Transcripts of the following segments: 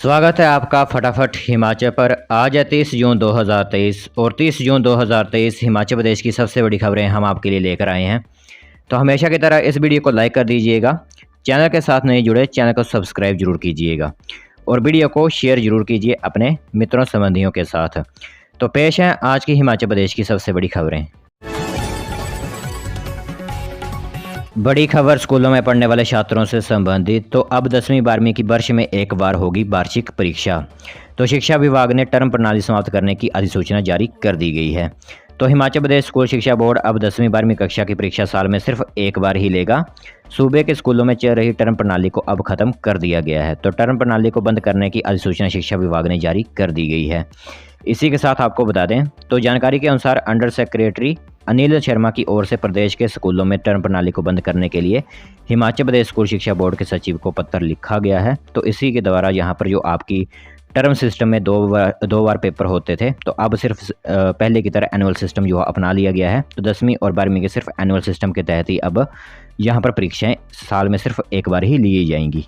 स्वागत है आपका फटाफट हिमाचल पर। आज है 30 जून 2023 और 30 जून 2023 हिमाचल प्रदेश की सबसे बड़ी खबरें हम आपके लिए लेकर आए हैं। तो हमेशा की तरह इस वीडियो को लाइक कर दीजिएगा। चैनल के साथ नहीं जुड़े चैनल को सब्सक्राइब जरूर कीजिएगा और वीडियो को शेयर जरूर कीजिए अपने मित्रों संबंधियों के साथ। तो पेश हैं आज की हिमाचल प्रदेश की सबसे बड़ी खबरें। बड़ी खबर स्कूलों में पढ़ने वाले छात्रों से संबंधित। तो अब 10वीं 12वीं की वर्ष में एक बार होगी वार्षिक परीक्षा। तो शिक्षा विभाग ने टर्म प्रणाली समाप्त करने की अधिसूचना जारी कर दी गई है। तो हिमाचल प्रदेश स्कूल शिक्षा बोर्ड अब 10वीं 12वीं कक्षा की परीक्षा साल में सिर्फ एक बार ही लेगा। सूबे के स्कूलों में चल रही टर्म प्रणाली को अब खत्म कर दिया गया है। तो टर्म प्रणाली को बंद करने की अधिसूचना शिक्षा विभाग ने जारी कर दी गई है। इसी के साथ आपको बता दें तो जानकारी के अनुसार अंडर सेक्रेटरी अनिल शर्मा की ओर से प्रदेश के स्कूलों में टर्म प्रणाली को बंद करने के लिए हिमाचल प्रदेश स्कूल शिक्षा बोर्ड के सचिव को पत्र लिखा गया है। तो इसी के द्वारा यहाँ पर जो आपकी टर्म सिस्टम में दो बार पेपर होते थे, तो अब सिर्फ पहले की तरह एनुअल सिस्टम जो अपना लिया गया है। तो 10वीं और 12वीं के सिर्फ एनुअल सिस्टम के तहत ही अब यहाँ पर परीक्षाएं साल में सिर्फ एक बार ही ली जाएंगी।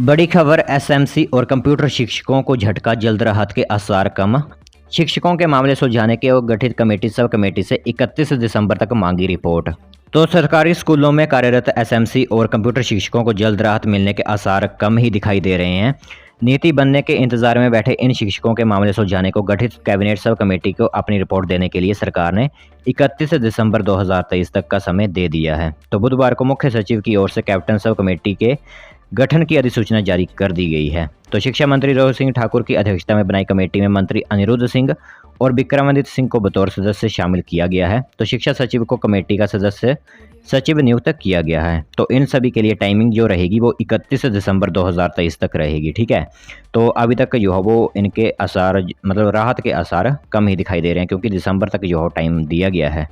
बड़ी खबर एसएमसी और कंप्यूटर शिक्षकों को झटका, जल्द राहत के आसार कम। शिक्षकों के मामले सुलझाने के और गठित कमेटी सब कमेटी से 31 दिसंबर तक मांगी रिपोर्ट। तो सरकारी स्कूलों में कार्यरत एसएमसी और कंप्यूटर शिक्षकों को जल्द राहत मिलने के आसार कम ही दिखाई दे रहे हैं। नीति बनने के इंतजार में बैठे इन शिक्षकों के मामले सुलझाने को गठित कैबिनेट सब कमेटी को अपनी रिपोर्ट देने के लिए सरकार ने 31 दिसंबर 2023 तक का समय दे दिया है। तो बुधवार को मुख्य सचिव की ओर से कैप्टन सब कमेटी के गठन की अधिसूचना जारी कर दी गई है। तो शिक्षा मंत्री रोहित सिंह ठाकुर की अध्यक्षता में बनाई कमेटी में मंत्री अनिरुद्ध सिंह और विक्रमादित्य सिंह को बतौर सदस्य शामिल किया गया है। तो शिक्षा सचिव को कमेटी का सदस्य सचिव नियुक्त किया गया है। तो इन सभी के लिए टाइमिंग जो रहेगी वो 31 दिसंबर 2023 तक रहेगी। ठीक है, तो अभी तक जो है वो इनके आसार मतलब राहत के आसार कम ही दिखाई दे रहे हैं, क्योंकि दिसंबर तक जो है टाइम दिया गया है।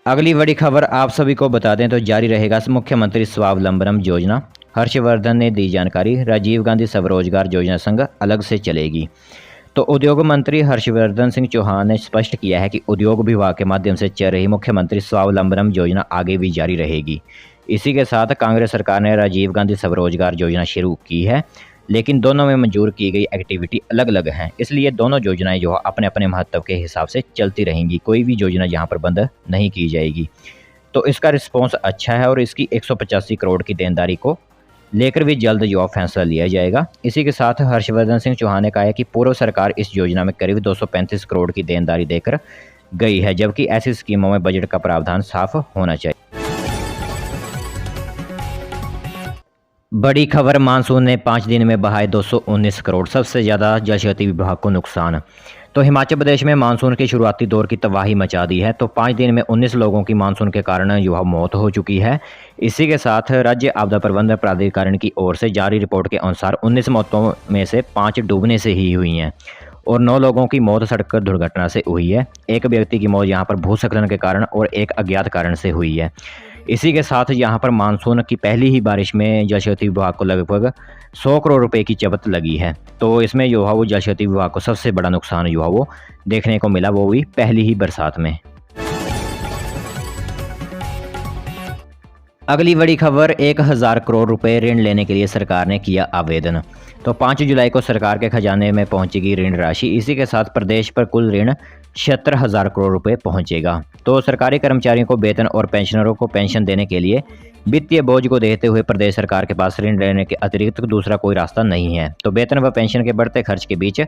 अगली बड़ी खबर आप सभी को बता दें तो जारी रहेगा मुख्यमंत्री स्वावलंबन योजना। हर्षवर्धन ने दी जानकारी, राजीव गांधी स्वरोजगार योजना संघ अलग से चलेगी। तो उद्योग मंत्री हर्षवर्धन सिंह चौहान ने स्पष्ट किया है कि उद्योग विभाग के माध्यम से चल रही मुख्यमंत्री स्वावलंबन योजना आगे भी जारी रहेगी। इसी के साथ कांग्रेस सरकार ने राजीव गांधी स्वरोजगार योजना शुरू की है, लेकिन दोनों में मंजूर की गई एक्टिविटी अलग अलग हैं, इसलिए दोनों योजनाएं जो अपने अपने महत्व के हिसाब से चलती रहेंगी। कोई भी योजना यहाँ पर बंद नहीं की जाएगी। तो इसका रिस्पॉन्स अच्छा है और इसकी 185 करोड़ की देनदारी को लेकर भी जल्द जो फैसला लिया जाएगा। इसी के साथ हर्षवर्धन सिंह चौहान ने कहा है कि पूर्व सरकार इस योजना में करीब 235 करोड़ की देनदारी देकर गई है, जबकि ऐसी स्कीमों में बजट का प्रावधान साफ होना चाहिए। बड़ी खबर, मानसून ने 5 दिन में बहाए 219 करोड़, सबसे ज़्यादा जल शक्ति विभाग को नुकसान। तो हिमाचल प्रदेश में मानसून की शुरुआती दौर की तबाही मचा दी है। तो 5 दिन में 19 लोगों की मानसून के कारण युवा मौत हो चुकी है। इसी के साथ राज्य आपदा प्रबंधन प्राधिकरण की ओर से जारी रिपोर्ट के अनुसार 19 मौतों में से 5 डूबने से ही हुई हैं और 9 लोगों की मौत सड़क दुर्घटना से हुई है। एक व्यक्ति की मौत यहाँ पर भूस्खलन के कारण और एक अज्ञात कारण से हुई है। इसी के साथ यहाँ पर मानसून की पहली ही बारिश में जल शक्ति विभाग को लगभग 100 करोड़ रुपए की चपत लगी है। तो इसमें जो है वो जल शक्ति विभाग को सबसे बड़ा नुकसान जो है वो देखने को मिला, वो भी पहली ही बरसात में। अगली बड़ी खबर, 1000 करोड़ रुपए ऋण लेने के लिए सरकार ने किया आवेदन। तो 5 जुलाई को सरकार के खजाने में पहुंचेगी ऋण राशि। इसी के साथ प्रदेश पर कुल ऋण 76,000 करोड़ रुपए पहुंचेगा। तो सरकारी कर्मचारियों को वेतन और पेंशनरों को पेंशन देने के लिए वित्तीय बोझ को देखते हुए प्रदेश सरकार के पास ऋण लेने के अतिरिक्त दूसरा कोई रास्ता नहीं है। तो वेतन व पेंशन के बढ़ते खर्च के बीच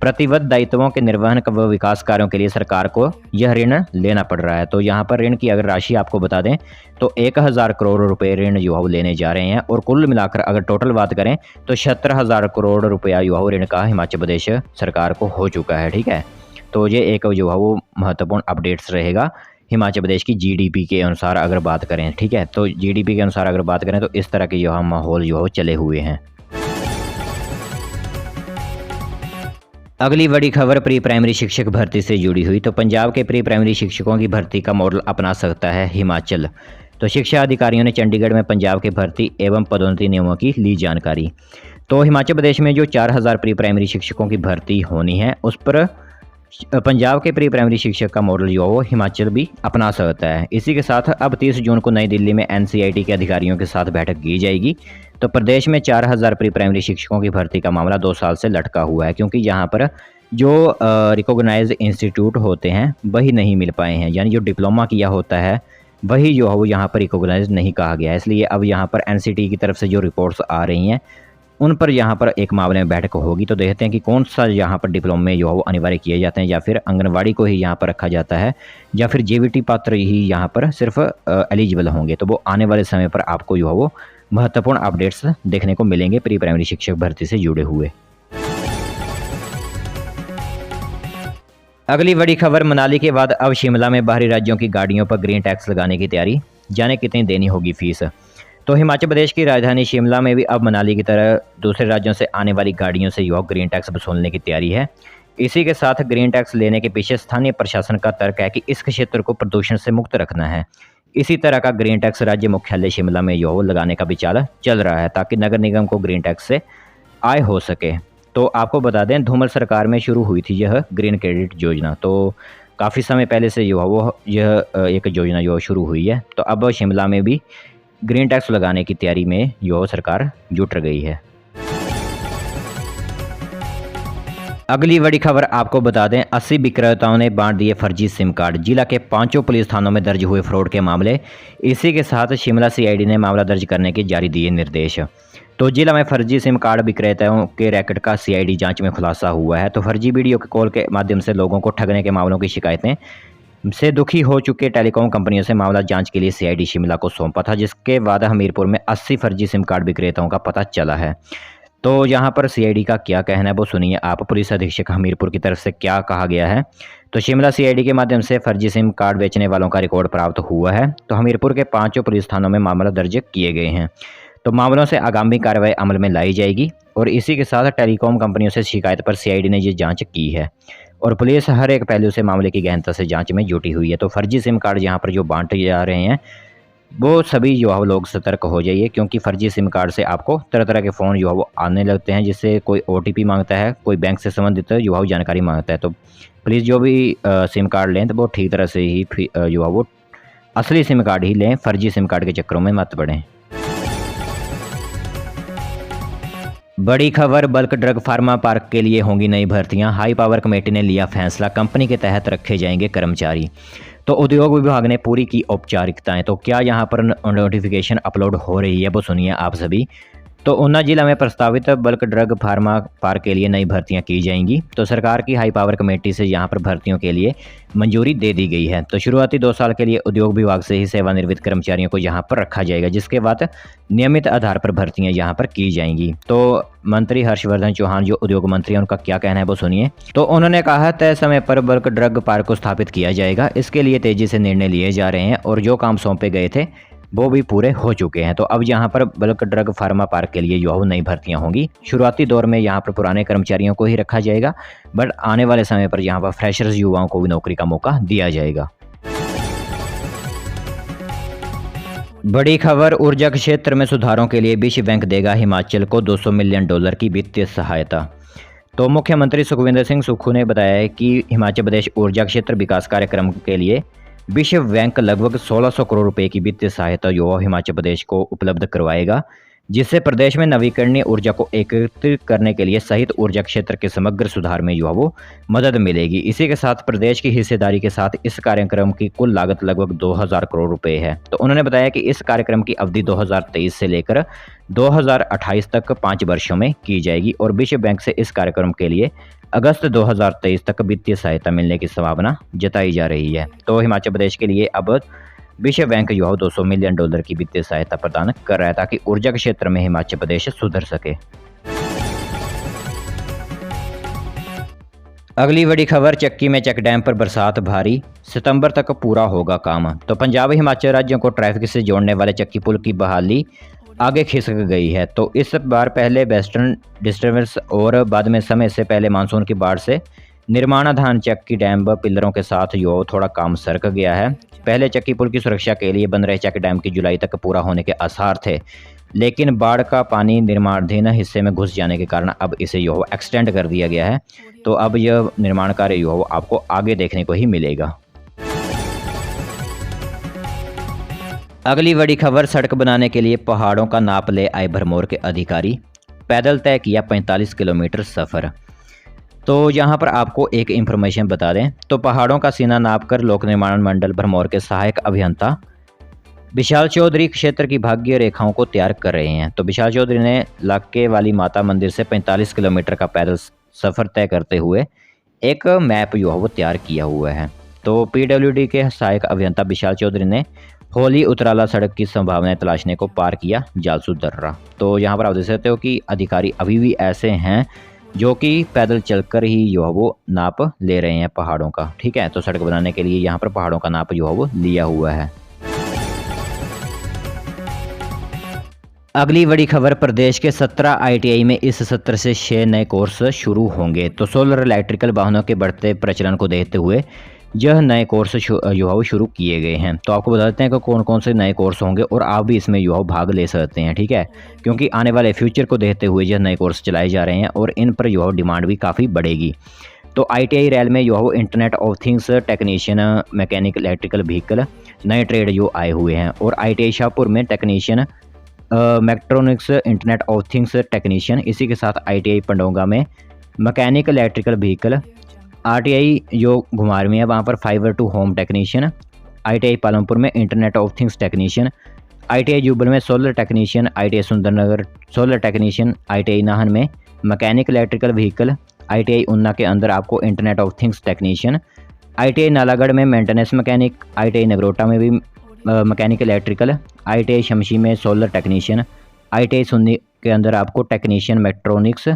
प्रतिबद्ध दायित्वों के निर्वहन व विकास कार्यों के लिए सरकार को यह ऋण लेना पड़ रहा है। तो यहाँ पर ऋण की अगर राशि आपको बता दें तो 1000 करोड़ रुपए ऋण जो है लेने जा रहे हैं, और कुल मिलाकर अगर टोटल बात करें तो 76,000 करोड़ रुपया जो है ऋण का हिमाचल प्रदेश सरकार को हो चुका है। ठीक है, तो ये एक जो है वो महत्वपूर्ण अपडेट्स रहेगा हिमाचल प्रदेश की जीडीपी के अनुसार अगर बात करें। ठीक है, तो जीडीपी के अनुसार अगर बात करें तो इस तरह के जो है माहौल जो है चले हुए हैं। अगली बड़ी खबर, प्री प्राइमरी शिक्षक भर्ती से जुड़ी हुई। तो पंजाब के प्री प्राइमरी शिक्षकों की भर्ती का मॉडल अपना सकता है हिमाचल। तो शिक्षा अधिकारियों ने चंडीगढ़ में पंजाब के भर्ती एवं पदोन्नति नियमों की ली जानकारी। तो हिमाचल प्रदेश में जो 4000 प्री प्राइमरी शिक्षकों की भर्ती होनी है, उस पर पंजाब के प्री प्राइमरी शिक्षक का मॉडल जो है वो हिमाचल भी अपना सकता है। इसी के साथ अब 30 जून को नई दिल्ली में एनसीईआरटी के अधिकारियों के साथ बैठक की जाएगी। तो प्रदेश में 4000 प्री प्राइमरी शिक्षकों की भर्ती का मामला 2 साल से लटका हुआ है, क्योंकि यहाँ पर जो रिकॉग्नाइज्ड इंस्टीट्यूट होते हैं वही नहीं मिल पाए हैं, यानी जो डिप्लोमा किया होता है वही जो है वो यहाँ पर रिकॉग्नाइज नहीं कहा गया है। इसलिए अब यहाँ पर एनसीटी की तरफ से जो रिपोर्ट्स आ रही हैं उन पर यहाँ पर एक मामले में बैठक होगी। तो देखते हैं कि कौन सा यहाँ पर डिप्लोमे जो है वो अनिवार्य किए जाते हैं, या फिर आंगनवाड़ी को ही यहाँ पर रखा जाता है, या फिर जेवीटी पात्र ही यहाँ पर सिर्फ एलिजिबल होंगे। तो वो आने वाले समय पर आपको जो है वो महत्वपूर्ण अपडेट्स देखने को मिलेंगे प्री प्राइमरी शिक्षक भर्ती से जुड़े हुए। अगली बड़ी खबर, मनाली के बाद अब शिमला में बाहरी राज्यों की गाड़ियों पर ग्रीन टैक्स लगाने की तैयारी, जाने कितनी देनी होगी फीस। तो हिमाचल प्रदेश की राजधानी शिमला में भी अब मनाली की तरह दूसरे राज्यों से आने वाली गाड़ियों से युवा ग्रीन टैक्स वसूलने की तैयारी है। इसी के साथ ग्रीन टैक्स लेने के पीछे स्थानीय प्रशासन का तर्क है कि इस क्षेत्र को प्रदूषण से मुक्त रखना है। इसी तरह का ग्रीन टैक्स राज्य मुख्यालय शिमला में जो लगाने का विचार चल रहा है, ताकि नगर निगम को ग्रीन टैक्स से आय हो सके। तो आपको बता दें, धूमल सरकार में शुरू हुई थी यह ग्रीन क्रेडिट योजना। तो काफ़ी समय पहले से जो है वो यह एक योजना जो शुरू हुई है। तो अब शिमला में भी ग्रीन टैक्स लगाने की तैयारी में जो सरकार जुट गई है। अगली बड़ी खबर आपको बता दें, 80 विक्रेताओं ने बांट दिए फर्जी सिम कार्ड, जिला के 5 पुलिस थानों में दर्ज हुए फ्रॉड के मामले। इसी के साथ शिमला सीआईडी ने मामला दर्ज करने के जारी दिए निर्देश। तो जिला में फर्जी सिम कार्ड विक्रेताओं के रैकेट का सीआईडी जांच में खुलासा हुआ है। तो फर्जी वीडियो कॉल के माध्यम से लोगों को ठगने के मामलों की शिकायतें से दुखी हो चुके टेलीकॉम कंपनियों से मामला जांच के लिए सीआईडी शिमला को सौंपा था, जिसके बाद हमीरपुर में 80 फर्जी सिम कार्ड विक्रेताओं का पता चला है। तो यहाँ पर सीआईडी का क्या कहना है वो सुनिए आप। पुलिस अधीक्षक हमीरपुर की तरफ से क्या कहा गया है। तो शिमला सीआईडी के माध्यम से फर्जी सिम कार्ड बेचने वालों का रिकॉर्ड प्राप्त हुआ है। तो हमीरपुर के 5 पुलिस थानों में मामला दर्ज किए गए हैं। तो मामलों से आगामी कार्रवाई अमल में लाई जाएगी। और इसी के साथ टेलीकॉम कंपनियों से शिकायत पर सीआईडी ने ये जांच की है, और पुलिस हर एक पहलू से मामले की गहनता से जांच में जुटी हुई है। तो फर्जी सिम कार्ड यहाँ पर जो बांटे जा रहे हैं वो सभी जो है लोग सतर्क हो जाइए, क्योंकि फर्जी सिम कार्ड से आपको तरह तरह के फ़ोन जो है वो आने लगते हैं, जिससे कोई ओटीपी मांगता है, कोई बैंक से संबंधित जो है जानकारी मांगता है। तो प्लीज़ जो भी सिम कार्ड लें तो वो ठीक तरह से ही जो है वो असली सिम कार्ड ही लें, फर्जी सिम कार्ड के चक्करों में मत पड़ें। बड़ी खबर, बल्क ड्रग फार्मा पार्क के लिए होंगी नई भर्तियां। हाई पावर कमेटी ने लिया फैसला, कंपनी के तहत रखे जाएंगे कर्मचारी। तो उद्योग विभाग ने पूरी की औपचारिकताएं। तो क्या यहां पर नोटिफिकेशन अपलोड हो रही है वो सुनिए आप सभी। तो ऊना जिला में प्रस्तावित बल्क ड्रग फार्मा पार्क के लिए नई भर्तियां की जाएंगी। तो सरकार की हाई पावर कमेटी से यहां पर भर्तियों के लिए मंजूरी दे दी गई है। तो शुरुआती 2 साल के लिए उद्योग विभाग से ही सेवानिवृत्त कर्मचारियों को यहां पर रखा जाएगा, जिसके बाद नियमित आधार पर भर्तियां यहां पर की जाएंगी। तो मंत्री हर्षवर्धन चौहान जो उद्योग मंत्री हैं उनका क्या कहना है वो सुनिए। तो उन्होंने कहा, तय समय पर बल्क ड्रग पार्क को स्थापित किया जाएगा। इसके लिए तेजी से निर्णय लिए जा रहे हैं, और जो काम सौंपे गए थे वो भी पूरे हो चुके हैं। तो अब यहाँ पर बल्क ड्रग फार्मा पार्क के लिए जो नई भर्तियां होंगी। शुरुआती दौर में यहाँ पर पुराने कर्मचारियों को ही रखा जाएगा, बट आने वाले समय पर यहाँ पर फ्रेशर्स युवाओं को भी नौकरी का मौका दिया जाएगा। बड़ी खबर, ऊर्जा क्षेत्र में सुधारों के लिए विश्व बैंक देगा हिमाचल को $200 मिलियन की वित्तीय सहायता। तो मुख्यमंत्री सुखविंदर सिंह सुक्खू ने बताया है कि हिमाचल प्रदेश ऊर्जा क्षेत्र विकास कार्यक्रम के लिए विश्व बैंक लगभग 1600 करोड़ रुपए की वित्तीय सहायता जो हिमाचल प्रदेश को उपलब्ध करवाएगा, जिससे प्रदेश में नवीकरणीय ऊर्जा को एकत्रित करने के लिए सहित ऊर्जा क्षेत्र के समग्र सुधार में जो वो मदद मिलेगी। इसी के साथ प्रदेश की हिस्सेदारी के साथ इस कार्यक्रम की कुल लागत लगभग 2000 करोड़ रुपए है। तो उन्होंने बताया कि इस कार्यक्रम की अवधि 2023 से लेकर 2028 तक 5 वर्षों में की जाएगी, और विश्व बैंक से इस कार्यक्रम के लिए अगस्त 2023 तक वित्तीय सहायता मिलने की संभावना जताई जा रही है। तो हिमाचल प्रदेश के लिए अब विश्व बैंक जो है $200 मिलियन की वित्तीय सहायता प्रदान कर रहा है, ताकि ऊर्जा के क्षेत्र में हिमाचल प्रदेश सुधर सके। अगली बड़ी खबर, चक्की में चेक डैम पर बरसात भारी, सितंबर तक पूरा होगा काम। तो पंजाब हिमाचल राज्यों को ट्रैफिक से जोड़ने वाले चक्की पुल की बहाली आगे खिसक गई है। तो इस बार पहले वेस्टर्न डिस्टर्बेंस और बाद में समय से पहले मानसून की बाढ़ से निर्माणाधीन चक्की डैम व पिलरों के साथ जो थोड़ा काम सरक गया है। पहले चक्की पुल की सुरक्षा के लिए बन रहे चेक डैम की जुलाई तक पूरा होने के आसार थे, लेकिन बाढ़ का पानी निर्माणाधीन हिस्से में घुस जाने के कारण अब इसे जो है एक्सटेंड कर दिया गया है। तो अब यह निर्माण कार्य जो है आपको आगे देखने को ही मिलेगा। अगली बड़ी खबर, सड़क बनाने के लिए पहाड़ों का नाप ले आए भरमौर के अधिकारी, पैदल तय किया 45 किलोमीटर सफ़र। तो यहाँ पर आपको एक इन्फॉर्मेशन बता दें, तो पहाड़ों का सीना नापकर लोक निर्माण मंडल भरमौर के सहायक अभियंता विशाल चौधरी क्षेत्र की भाग्य रेखाओं को तैयार कर रहे हैं। तो विशाल चौधरी ने लाके वाली माता मंदिर से 45 किलोमीटर का पैदल सफ़र तय करते हुए एक मैप जो है वो तैयार किया हुआ है। तो पीडब्ल्यूडी के सहायक अभियंता विशाल चौधरी ने होली उतराला सड़क की संभावनाएं तलाशने को पार किया जालसू दर्रा। तो यहाँ पर आप देख सकते हो कि अधिकारी अभी भी ऐसे हैं जो कि पैदल चलकर ही जो है वो नाप ले रहे हैं पहाड़ों का। ठीक है, तो सड़क बनाने के लिए यहाँ पर पहाड़ों का नाप जो है वो लिया हुआ है। अगली बड़ी खबर, प्रदेश के 17 आईटीआई में इस सत्र से 6 नए कोर्स शुरू होंगे। तो सोलर इलेक्ट्रिकल वाहनों के बढ़ते प्रचलन को देखते हुए यह नए कोर्स जो है वो शुरू किए गए हैं। तो आपको बता देते हैं कि कौन कौन से नए कोर्स होंगे और आप भी इसमें जो है भाग ले सकते हैं। ठीक है, क्योंकि आने वाले फ्यूचर को देखते हुए यह नए कोर्स चलाए जा रहे हैं और इन पर जो है डिमांड भी काफ़ी बढ़ेगी। तो आईटीआई रैल में जो है वो internet of things technician, mechanic electrical vehicle नए ट्रेड जो आए हुए हैं। और आईटीआई शाहपुर में technician mechatronics internet of things technician. इसी के साथ आईटीआई पंडोंगा में मैकेनिक इलेक्ट्रिकल व्हीकल, आरटीआई जो घुमार में है वहाँ पर fibre to home technician, ITI Palampur में internet of things technician, ITI Jubbal में solar technician, ITI Sundernagar solar technician, ITI Nahan में mechanic electrical vehicle, ITI Una के अंदर आपको internet of things technician, ITI Nalagarh में मेंटेनेंस मैकेनिक, आईटीआई नगरोटा में भी मैकेनिक इलेक्ट्रिकल, आईटीआई शमशी में सोलर टेक्नीशियन, आईटीआई सुन्नी के अंदर आपको टेक्नीशियन मैट्रॉनिक्स,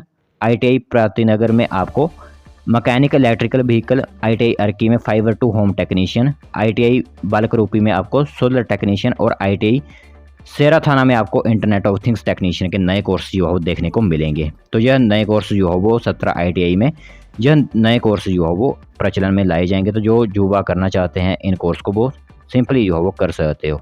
आईटीआई प्रातिनगर में आपको mechanic electrical vehicle, ITI Arki में fibre to home technician, ITI Balakrupi में आपको सोलर टेक्नीशियन और आईटीआई सेरा थाना में आपको इंटरनेट ऑफ थिंग्स टेक्नीशियन के नए कोर्स जो है देखने को मिलेंगे। तो यह नए कोर्स जो है वो 17 आईटीआई में यह नए कोर्स जो है वो प्रचलन में लाए जाएंगे। तो जो युवा करना चाहते हैं इन कोर्स को वो सिंपली जो है वो कर सकते हो।